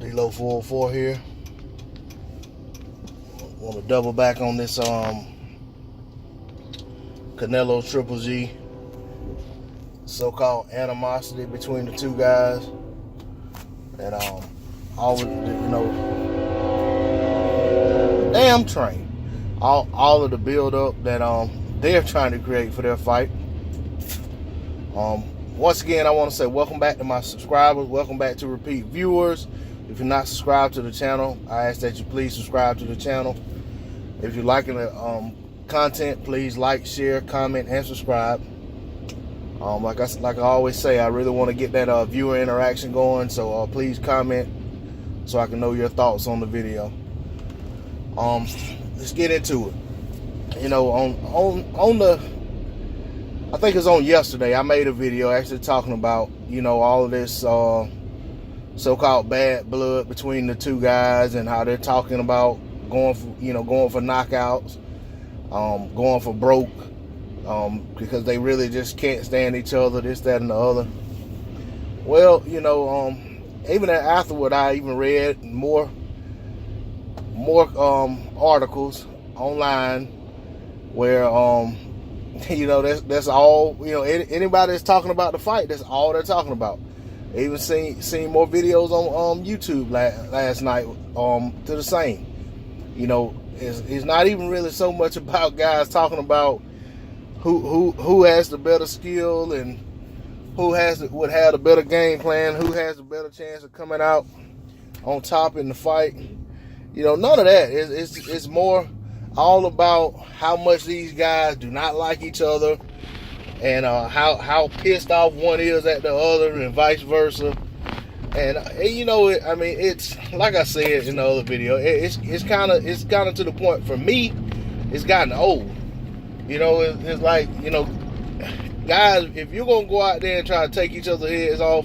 Reload 404 here. Want to double back on this Canelo Triple G. So-called animosity between the two guys, and all of the damn train, all of the build-up that they're trying to create for their fight. Once again, I want to say welcome back to my subscribers, welcome back to repeat viewers. If you're not subscribed to the channel, I ask that you please subscribe to the channel. If you're liking the content, please like, share, comment, and subscribe. Like I always say, I really want to get that viewer interaction going, so please comment so I can know your thoughts on the video. Let's get into it. You know, on the, I think it was on yesterday, I made a video actually talking about, you know, all of this so-called bad blood between the two guys and how they're talking about going for knockouts, going for broke. Because they really just can't stand each other, this, that, and the other. Well, you know, even afterward, I even read more articles online where, you know, that's all, you know, anybody that's talking about the fight, that's all they're talking about. I even seen more videos on YouTube last night to the same. You know, it's not even really so much about guys talking about who has the better skill and who would have the better game plan, who has the better chance of coming out on top in the fight. You know, none of that. It's more all about how much these guys do not like each other and how pissed off one is at the other and vice versa. And you know, I mean, it's like I said in the other video, it's kind of to the point for me, it's gotten old. You know, it's like, you know, guys, if you're going to go out there and try to take each other's heads off,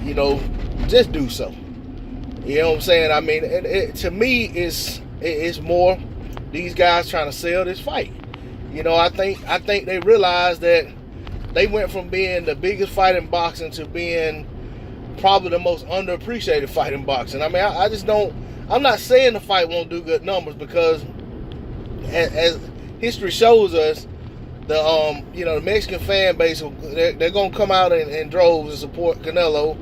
you know, just do so. You know what I'm saying? I mean, to me, it's more these guys trying to sell this fight. You know, I think they realized that they went from being the biggest fight in boxing to being probably the most underappreciated fight in boxing. I mean, I just don't, I'm not saying the fight won't do good numbers, because as history shows us, you know, the Mexican fan base, they're gonna come out in droves and support Canelo,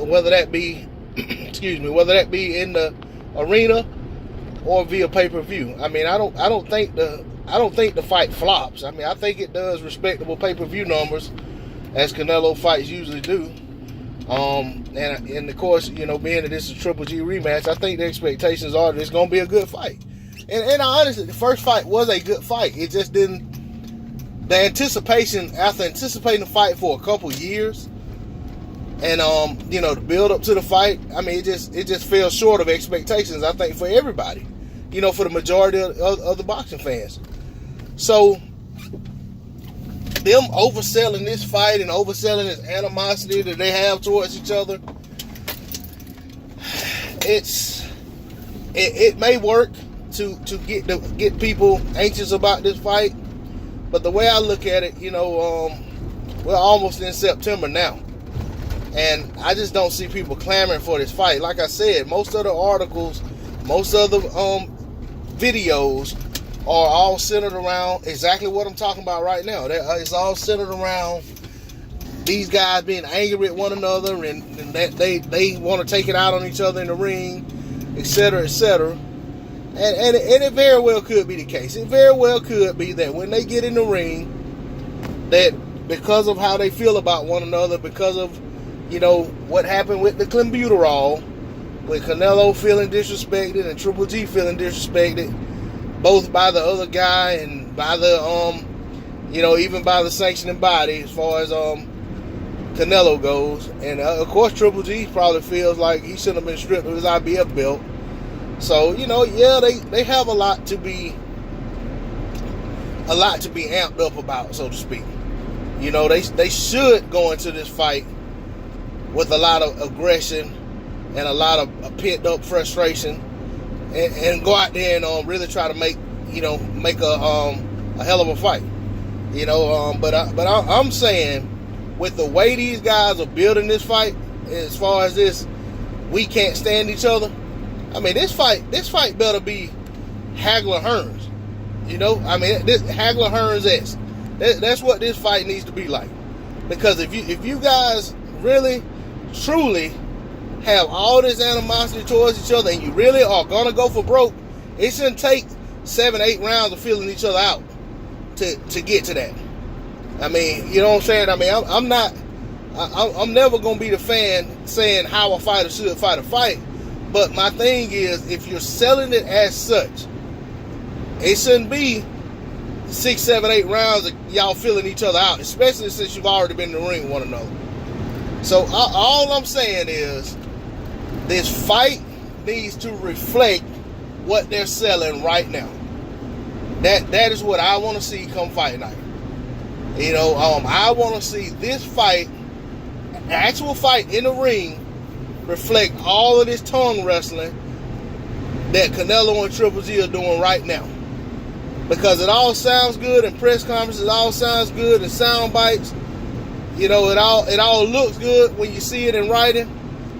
whether that be whether that be in the arena or via pay-per-view. I mean, I don't think the fight flops. I mean, I think it does respectable pay-per-view numbers, as Canelo fights usually do. And of course, you know, being that this is a Triple G rematch, I think the expectations are that it's gonna be a good fight. And honestly, the first fight was a good fight. It just didn't, the anticipation, after anticipating the fight for a couple years, and you know, the build up to the fight, I mean, it just fell short of expectations, I think, for everybody, you know, for the majority of the boxing fans. So them overselling this fight and overselling this animosity that they have towards each other, it may work to get people anxious about this fight, but the way I look at it, you know, we're almost in September now, and I just don't see people clamoring for this fight. Like I said, most of the articles, most of the videos are all centered around exactly what I'm talking about right now. It's all centered around these guys being angry at one another, and that they want to take it out on each other in the ring, etc., etc. And it very well could be the case. It very well could be that when they get in the ring, that because of how they feel about one another, because of, you know, what happened with the clenbuterol, with Canelo feeling disrespected and Triple G feeling disrespected, both by the other guy and by the, you know, even by the sanctioning body as far as Canelo goes. And of course, Triple G probably feels like he shouldn't have been stripped of his IBF belt. So, you know, yeah, they have a lot to be amped up about, so to speak. You know, they should go into this fight with a lot of aggression and a lot of pent up frustration, and go out there and really try to make a hell of a fight. You know, but I'm saying, with the way these guys are building this fight, as far as this, we can't stand each other. I mean, this fight better be Hagler Hearns. You know, I mean, this Hagler Hearns-esque. That's what this fight needs to be like. Because if you guys really, truly have all this animosity towards each other and you really are gonna go for broke, it shouldn't take 7, 8 rounds of feeling each other out to get to that. I mean, you know what I'm saying? I mean, I'm never gonna be the fan saying how a fighter should fight a fight. But my thing is, if you're selling it as such, it shouldn't be 6, 7, 8 rounds of y'all feeling each other out, especially since you've already been in the ring with one another. So all I'm saying is, this fight needs to reflect what they're selling right now. That is what I want to see come fight night. You know, I want to see this fight, actual fight in the ring, reflect all of this tongue wrestling that Canelo and Triple G are doing right now. Because it all sounds good in press conferences, it all sounds good in sound bites. You know, it all looks good when you see it in writing.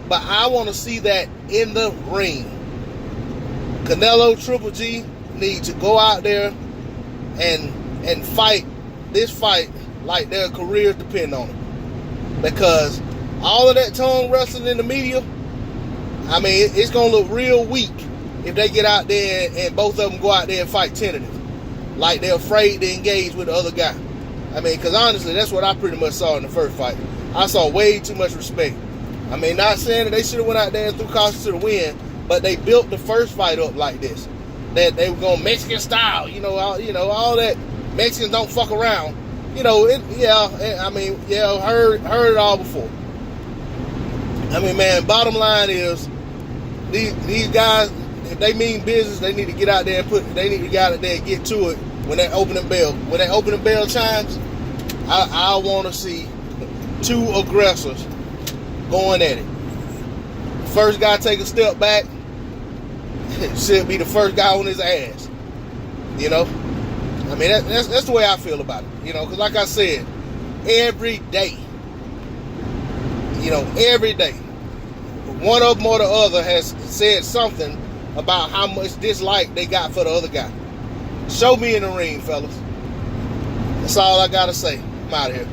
But I want to see that in the ring. Canelo, Triple G need to go out there and fight this fight like their careers depend on it. Because all of that tongue wrestling in the media, I mean, it's going to look real weak if they get out there and both of them go out there and fight tentative. Like they're afraid to engage with the other guy. I mean, because honestly, that's what I pretty much saw in the first fight. I saw way too much respect. I mean, not saying that they should have went out there and threw caution to the wind, but they built the first fight up like this. That they were going Mexican style, all that Mexicans don't fuck around. Heard it all before. I mean, man, bottom line is, these guys, if they mean business, they need to get out there and get to it when that opening bell chimes. I want to see 2 aggressors going at it. First guy take a step back, should be the first guy on his ass. You know? I mean, that's the way I feel about it. You know, because like I said, every day, one of them or the other has said something about how much dislike they got for the other guy. Show me in the ring, fellas. That's all I gotta say. I'm out of here.